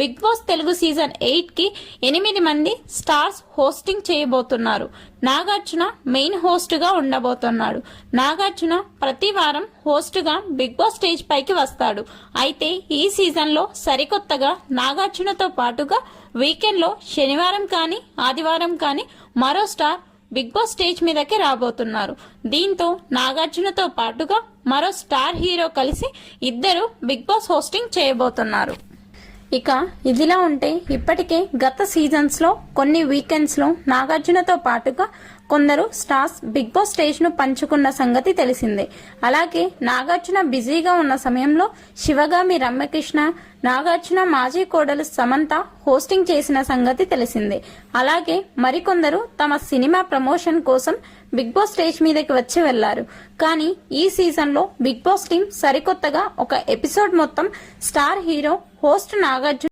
Big boss Telugu season 8 కి 8 మంది stars hosting చేయబోతున్నారు. నాగార్జున మెయిన్ హోస్ట్ గా ఉండబోతున్నాడు. నాగార్జున ప్రతి వారం హోస్ట్ గా బిగ్ బాస్ స్టేజ్ పైకి వస్తాడు. అయితే ఈ సీజన్ లో సరికొత్తగా నాగార్జునతో పాటుగా వీకెండ్ లో శనివారం కానీ ఆదివారం కానీ మరో స్టార్ బిగ్ బాస్ స్టేజ్ మీదకి రాబోతున్నారు. దీంతో నాగార్జునతో పాటుగా మరో స్టార్ హీరో కలిసి ఇద్దరు బిగ్ బాస్ హోస్టింగ్ చేయబోతున్నారు. ఇక ఇదిలా ఉంటే ఇప్పటికే గత సీజన్స్ లో కొన్ని వీకెండ్స్ లో నాగార్జునతో పాటుగా కొందరు స్టార్స్ బిగ్ బాస్ స్టేజ్ ను పంచుకున్న సంగతి తెలిసిందే. అలాగే నాగార్జున బిజీగా ఉన్న సమయంలో శివగామి రమ్యకృష్ణ, నాగార్జున మాజీ కోడలు సమంత హోస్టింగ్ చేసిన సంగతి తెలిసిందే. అలాగే మరికొందరు తమ సినిమా ప్రమోషన్ కోసం బిగ్ బాస్ స్టేజ్ మీదకి వచ్చి వెళ్లారు. కానీ ఈ సీజన్ లో బిగ్ బాస్ టీం సరికొత్తగా ఒక ఎపిసోడ్ మొత్తం స్టార్ హీరో హోస్ట్ నాగార్జున